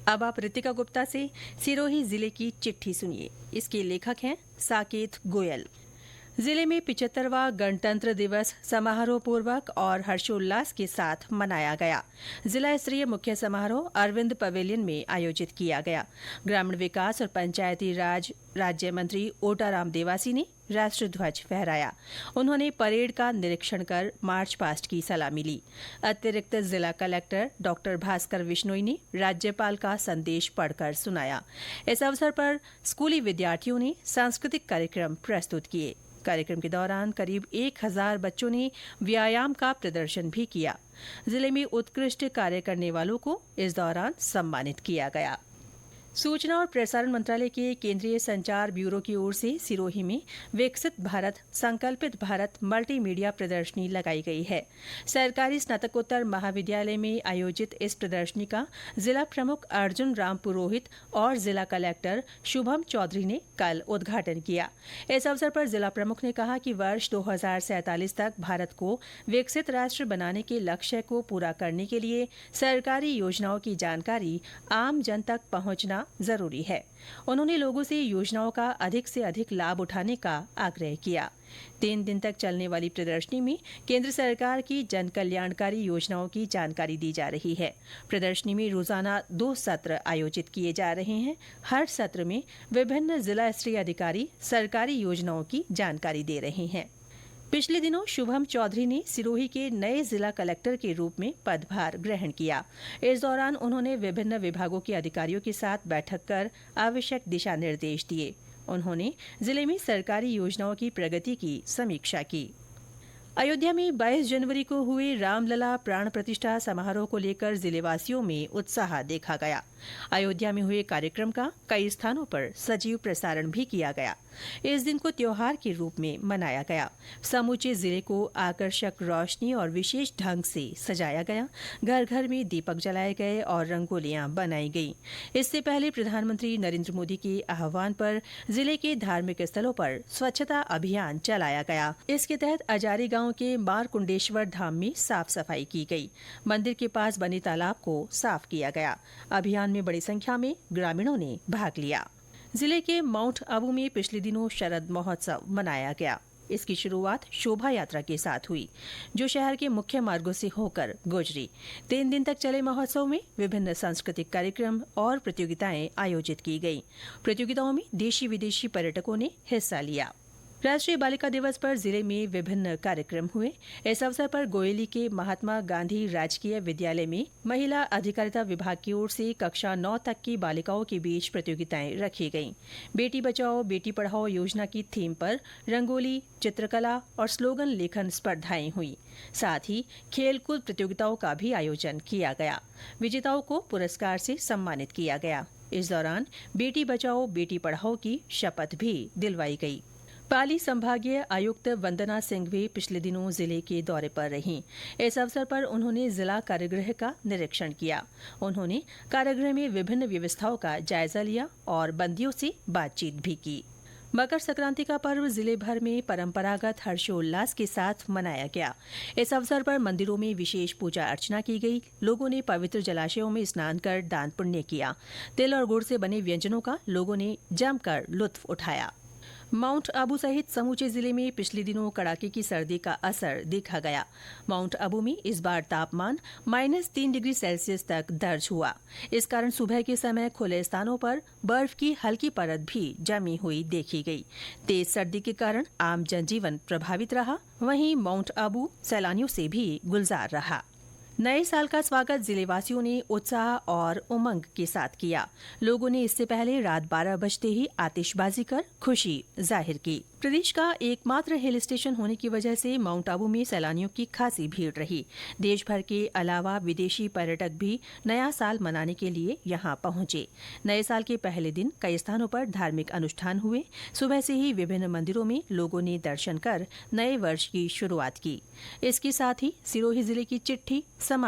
अब आप रितिका गुप्ता से सिरोही जिले की चिट्ठी सुनिए। इसके लेखक हैं साकेत गोयल। जिले में 75वां गणतंत्र दिवस समारोह पूर्वक और हर्षोल्लास के साथ मनाया गया। जिला स्तरीय मुख्य समारोह अरविंद पवेलियन में आयोजित किया गया। ग्रामीण विकास और पंचायती राज राज्य मंत्री ओटाराम देवासी ने राष्ट्रध्वज फहराया। उन्होंने परेड का निरीक्षण कर मार्च पास्ट की सलामी ली। अतिरिक्त जिला कलेक्टर डॉ भास्कर विश्नोई ने राज्यपाल का संदेश पढ़कर सुनाया। इस अवसर पर स्कूली विद्यार्थियों ने सांस्कृतिक कार्यक्रम प्रस्तुत किए। कार्यक्रम के दौरान करीब 1000 बच्चों ने व्यायाम का प्रदर्शन भी किया। जिले में उत्कृष्ट कार्य करने वालों को इस दौरान सम्मानित किया गया। सूचना और प्रसारण मंत्रालय के केंद्रीय संचार ब्यूरो की ओर से सिरोही में विकसित भारत संकल्पित भारत मल्टीमीडिया प्रदर्शनी लगाई गई है। सरकारी स्नातकोत्तर महाविद्यालय में आयोजित इस प्रदर्शनी का जिला प्रमुख अर्जुन राम पुरोहित और जिला कलेक्टर शुभम चौधरी ने कल उद्घाटन किया। इस अवसर पर जिला प्रमुख ने कहा कि वर्ष 2047 तक भारत को विकसित राष्ट्र बनाने के लक्ष्य को पूरा करने के लिए सरकारी योजनाओं की जानकारी आम जन तक पहुंचना जरूरी है। उन्होंने लोगों से योजनाओं का अधिक से अधिक लाभ उठाने का आग्रह किया। 3 दिन तक चलने वाली प्रदर्शनी में केंद्र सरकार की जन कल्याणकारी योजनाओं की जानकारी दी जा रही है। प्रदर्शनी में रोजाना 2 सत्र आयोजित किए जा रहे हैं। हर सत्र में विभिन्न जिला स्तरीय अधिकारी सरकारी योजनाओं की जानकारी दे रहे हैं। पिछले दिनों शुभम चौधरी ने सिरोही के नए जिला कलेक्टर के रूप में पदभार ग्रहण किया। इस दौरान उन्होंने विभिन्न विभागों के अधिकारियों के साथ बैठक कर आवश्यक दिशा निर्देश दिए। उन्होंने जिले में सरकारी योजनाओं की प्रगति की समीक्षा की। अयोध्या में 22 जनवरी को हुए रामलला प्राण प्रतिष्ठा समारोह को लेकर जिलेवासियों में उत्साह देखा गया। अयोध्या में हुए कार्यक्रम का कई स्थानों पर सजीव प्रसारण भी किया गया। इस दिन को त्योहार के रूप में मनाया गया। समूचे जिले को आकर्षक रोशनी और विशेष ढंग से सजाया गया। घर घर में दीपक जलाए गए और रंगोलियां बनाई गईं। इससे पहले प्रधानमंत्री नरेंद्र मोदी के आह्वान पर जिले के धार्मिक स्थलों पर स्वच्छता अभियान चलाया गया। इसके तहत अजारी गांव के मारकुंडेश्वर धाम में साफ सफाई की गई। मंदिर के पास बने तालाब को साफ किया गया। अभियान में बड़ी संख्या में ग्रामीणों ने भाग लिया। जिले के माउंट आबू में पिछले दिनों शरद महोत्सव मनाया गया। इसकी शुरुआत शोभा यात्रा के साथ हुई, जो शहर के मुख्य मार्गों से होकर गुजरी। 3 दिन तक चले महोत्सव में विभिन्न सांस्कृतिक कार्यक्रम और प्रतियोगिताएं आयोजित की गईं। प्रतियोगिताओं में देशी विदेशी पर्यटकों ने हिस्सा लिया। राष्ट्रीय बालिका दिवस पर जिले में विभिन्न कार्यक्रम हुए। इस अवसर पर गोयली के महात्मा गांधी राजकीय विद्यालय में महिला अधिकारिता विभाग की ओर से कक्षा 9 तक की बालिकाओं के बीच प्रतियोगिताएं रखी गईं। बेटी बचाओ बेटी पढ़ाओ योजना की थीम पर रंगोली, चित्रकला और स्लोगन लेखन स्पर्धाएं हुई। साथ ही खेलकूद प्रतियोगिताओं का भी आयोजन किया गया। विजेताओं को पुरस्कार से सम्मानित किया गया। इस दौरान बेटी बचाओ बेटी पढ़ाओ की शपथ भी दिलवाई गई। पाली संभागीय आयुक्त वंदना सिंघवी पिछले दिनों जिले के दौरे पर रहीं। इस अवसर पर उन्होंने जिला कारागृह का निरीक्षण किया। उन्होंने कारागृह में विभिन्न व्यवस्थाओं का जायजा लिया और बंदियों से बातचीत भी की। मकर संक्रांति का पर्व जिले भर में परंपरागत हर्षोल्लास के साथ मनाया गया। इस अवसर पर मंदिरों में विशेष पूजा अर्चना की गई। लोगों ने पवित्र जलाशयों में स्नान कर दान पुण्य किया। तिल और गुड़ से बने व्यंजनों का लोगों ने जमकर लुत्फ उठाया। माउंट आबू सहित समूचे जिले में पिछले दिनों कड़ाके की सर्दी का असर देखा गया। माउंट आबू में इस बार तापमान -3 डिग्री सेल्सियस तक दर्ज हुआ। इस कारण सुबह के समय खुले स्थानों पर बर्फ की हल्की परत भी जमी हुई देखी गई। तेज सर्दी के कारण आम जनजीवन प्रभावित रहा। वहीं माउंट आबू सैलानियों से भी गुलजार रहा। नए साल का स्वागत जिलेवासियों ने उत्साह और उमंग के साथ किया। लोगों ने इससे पहले रात 12 बजते ही आतिशबाजी कर खुशी जाहिर की। प्रदेश का एकमात्र हिल स्टेशन होने की वजह से माउंट आबू में सैलानियों की खासी भीड़ रही। देश भर के अलावा विदेशी पर्यटक भी नया साल मनाने के लिए यहां पहुंचे। नए साल के पहले दिन कई स्थानों पर धार्मिक अनुष्ठान हुए। सुबह से ही विभिन्न मंदिरों में लोगों ने दर्शन कर नए वर्ष की शुरुआत की। इसके साथ ही सिरोही जिले की चिट्ठी समाप्त